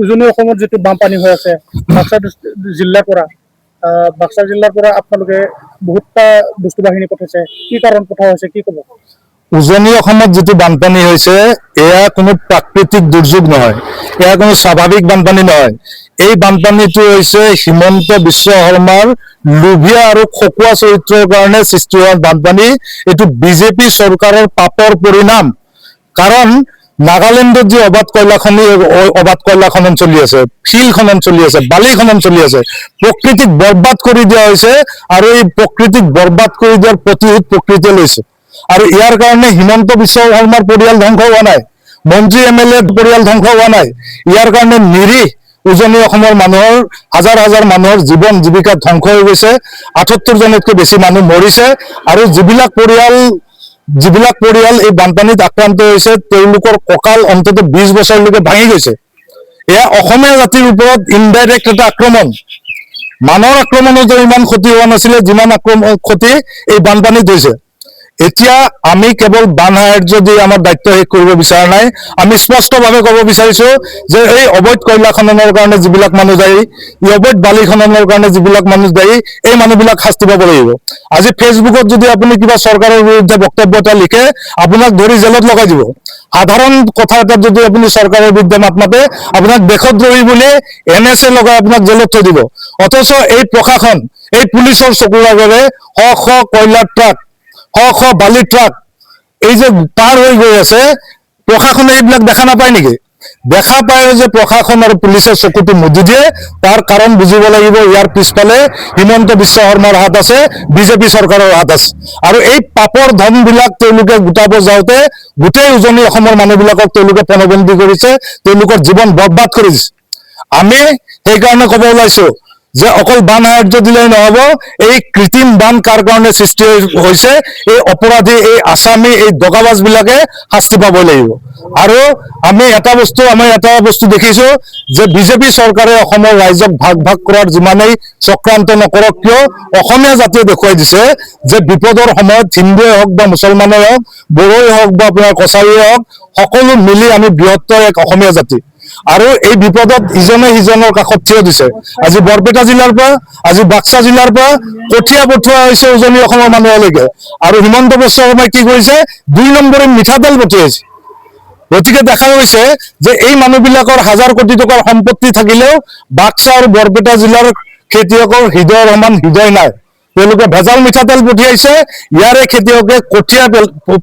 উজনি অসমত যেটো বানপানী হৈ আছে বাক্সা জিলাৰ পৰা আপোনালোকে বহুতটা বস্তু বাহিনী পঠাইছে কি কাৰণ পঠা হৈছে কি ক'ব উজনি অসমত যেটো বানপানী হৈছে এয়া কোনো প্ৰাকৃতিক দুৰ্যোগ নহয় এয়া কোনো স্বাভাৱিক বানপানী নহয় এই বানপানীটো হৈছে হিমন্ত বিশ্ব শৰ্মাৰ লোভিয়া আৰু খকুৱা চৰিত্ৰৰ কাৰণে সৃষ্টি হোৱা বানপানী এটো বিজেপি চৰকাৰৰ পাপৰ পৰিণাম কাৰণ নাগালেণ্ডত যে অবাধ কয়লা খনন চলি আছে শিল খনন চলি আছে বালি খনন চলি আছে প্ৰকৃতিক বৰবাদ কৰি দিয়া হৈছে আৰু এই প্ৰকৃতিক বৰবাদ কৰি দিয়াৰ প্ৰতিশোধ প্ৰকৃতিয়ে লৈছে আৰু ইয়াৰ কাৰণে হিমন্ত বিশ্ব শৰ্মাৰ পৰিয়াল ধ্বংস হোৱা নাই মন্ত্ৰী এমএলএ পৰিয়াল ধ্বংস হোৱা নাই ইয়াৰ কাৰণে নিৰীহ উজনি অসমৰ মানুহৰ হাজাৰ হাজাৰ মানুহৰ জীৱন জীৱিকা ধ্বংস হৈ গৈছে ৭৮ জনতকৈ বেছি মানুহ মৰিছে আৰু যিবিলাক পৰিয়াল এই বানপানীত আক্ৰান্ত হৈছে তেওঁলোকৰ কঁকাল অন্তত 20 বছৰলৈকে ভাঙি গৈছে এয়া অসমীয়া জাতিৰ ওপৰত ইনডাইৰেক্ট এটা আক্ৰমণ মানুহৰ আক্ৰমণত ইমান ক্ষতি হোৱা নাছিলে যিমান ক্ষতি এই বানপানীত হৈছে এতিয়া আমি কেৱল বানহাইৰ যদি আমাৰ দায়িত্ব শেষ কৰিব বিচৰা নাই আমি স্পষ্টভাৱে ক'ব বিচাৰিছো যে এই অবৈধ কয়লা খননৰ কাৰণে যিবিলাক মানুহ দায়ী এই অবৈধ বালি খননৰ কাৰণে যিবিলাক মানুহ দায়ী এই মানুহবিলাক শাস্তি পাব লাগিব আজি ফেচবুকত যদি আপুনি কিবা চৰকাৰৰ বিৰুদ্ধে বক্তব্য এটা লিখে আপোনাক ধৰি জেলত লগাই দিব সাধাৰণ কথা এটা যদি আপুনি চৰকাৰৰ বিৰুদ্ধে মাত মাতে আপোনাক দেশদ্ৰোহী বুলি এনএছএ লগাই আপোনাক জেলত থৈ দিব অথচ এই প্ৰশাসন এই পুলিচৰ চকুৰ আগেৰে শ কয়লা ট্ৰাক শ বালি ট্ৰাক এই যে পাৰ হৈ গৈ আছে প্ৰশাসনে এইবিলাক দেখা নাপায় নেকি দেখা পায় যে প্ৰশাসন আৰু পুলিচৰ চকুটো মুদি দিয়ে তাৰ কাৰণ বুজিব লাগিব ইয়াৰ পিছফালে হিমন্ত বিশ্ব শৰ্মাৰ হাত আছে বিজেপি চৰকাৰৰ হাত আছে আৰু এই পাপৰ ধনবিলাক তেওঁলোকে গোটাব যাওঁতে গোটেই উজনি অসমৰ মানুহবিলাকক তেওঁলোকে পণবন্দী কৰিছে তেওঁলোকৰ জীৱন বৰবাদ কৰি দিছে আমি সেইকাৰণে ক'ব ওলাইছো যে অকল বান সাহায্য দিলেই নহব এই কৃত্ৰিম বান কাৰ কাৰণে সৃষ্টি হৈছে এই অপৰাধী এই আসামী এই দগাবাজ বিলাকে শাস্তি পাব লাগিব আৰু আমি এটা বস্তু দেখিছো যে বিজেপি চৰকাৰে অসমৰ ৰাইজক ভাগ কৰাৰ যিমানেই চক্ৰান্ত নকৰক কিয় অসমীয়া জাতিয়ে দেখুৱাই দিছে যে বিপদৰ সময়ত হিন্দুৱে হওক বা মুছলমানে হওক বড়োই হওক বা আপোনাৰ কছাৰীয়ে হওক সকলো মিলি আমি বৃহত্তৰ এক অসমীয়া জাতি আৰু এই বিপদত ইজনে সিজনৰ কাষত থিয় দিছে আজি বৰপেটা জিলাৰ পৰা আজি বাক্সা জিলাৰ পৰা কঠিয়া পঠোৱা হৈছে উজনি অসমৰ মানুহলৈকে আৰু হিমন্ত বিশ্ব শৰ্মাই কি কৰিছে 2 নম্বৰে মিঠাতেল পঠিয়াইছে গতিকে দেখা গৈছে যে এই মানুহবিলাকৰ হাজাৰ কোটি টকাৰ সম্পত্তি থাকিলেও বাক্সা আৰু বৰপেটা জিলাৰ খেতিয়কৰ হৃদয়ৰ সমান হৃদয় নাই তেওঁলোকে ভেজাল মিঠাতেল পঠিয়াইছে ইয়াৰে খেতিয়কে কঠিয়া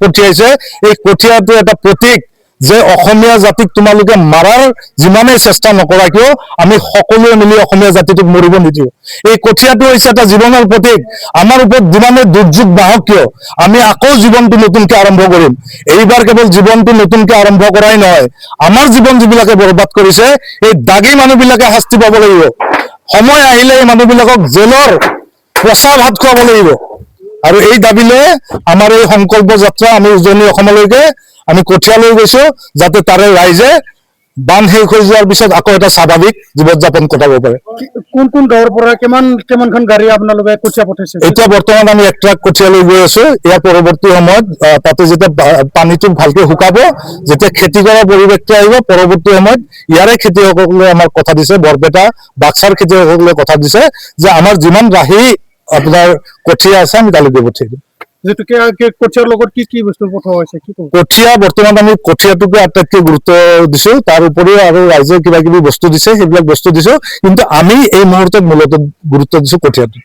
পঠিয়াইছে এই কঠিয়াটো এটা প্ৰতীক যে অসমীয়া জাতিক তোমালোকে মাৰাৰ যিমানেই চেষ্টা নকৰা কিয় আমি সকলোৱে মিলি অসমীয়া জাতিটোক মৰিব নিদিওঁ এই কঠিয়াটো হৈছে এটা জীৱনৰ প্ৰতীক আমাৰ ওপৰত যিমানেই দুৰ্যোগ বাহক কিয় আমি আকৌ জীৱনটো নতুনকৈ আৰম্ভ কৰিম এইবাৰ কেৱল জীৱনটো নতুনকৈ আৰম্ভ কৰাই নহয় আমাৰ জীৱন যিবিলাকে বৰবাদ কৰিছে এই দাগী মানুহবিলাকে শাস্তি পাব লাগিব সময় আহিলে এই মানুহবিলাকক জেলৰ পচা ভাত খুৱাব লাগিব আৰু এই দাবিলৈ আমাৰ এই সংকল্প যাত্ৰা আমি উজনি অসমলৈকে আমি কঠিয়া লৈ গৈছো যাতে তাৰে ৰাইজে বান শেষ হৈ যোৱাৰ পিছত আকৌ এটা স্বাভাৱিক জীৱন যাপন কটাব পাৰে কোন গাঁৱৰ পৰা কিমানখন গাড়ী আপোনালোকে কঠিয়া পঠাইছে এতিয়া বৰ্তমান আমি এক ট্ৰাক কঠিয়া লৈ গৈ আছো ইয়াৰ পৰৱৰ্তী সময়ত তাতে যেতিয়া পানীটো ভালকে শুকাব যেতিয়া খেতি কৰা পৰিৱেশটো আহিব পৰৱৰ্তী সময়ত ইয়াৰে খেতিয়কসকলে আমাৰ কথা দিছে বৰপেটা বাক্সাৰ খেতিয়কসকলে কথা দিছে যে আমাৰ যিমান ৰাহি আপোনাৰ কঠিয়া আছে আমি তালৈকে পঠিয়াই দিম কঠিয়াৰ লগত কি বস্তু পঠোৱা হৈছে কঠিয়া বৰ্তমান আমি কঠিয়াটোকে আটাইতকৈ গুৰুত্ব দিছো তাৰ উপৰিও আৰু ৰাইজে কিবা কিবি বস্তু দিছে সেইবিলাক বস্তু দিছো কিন্তু আমি এই মুহূৰ্তত মূলত গুৰুত্ব দিছো কঠিয়াটো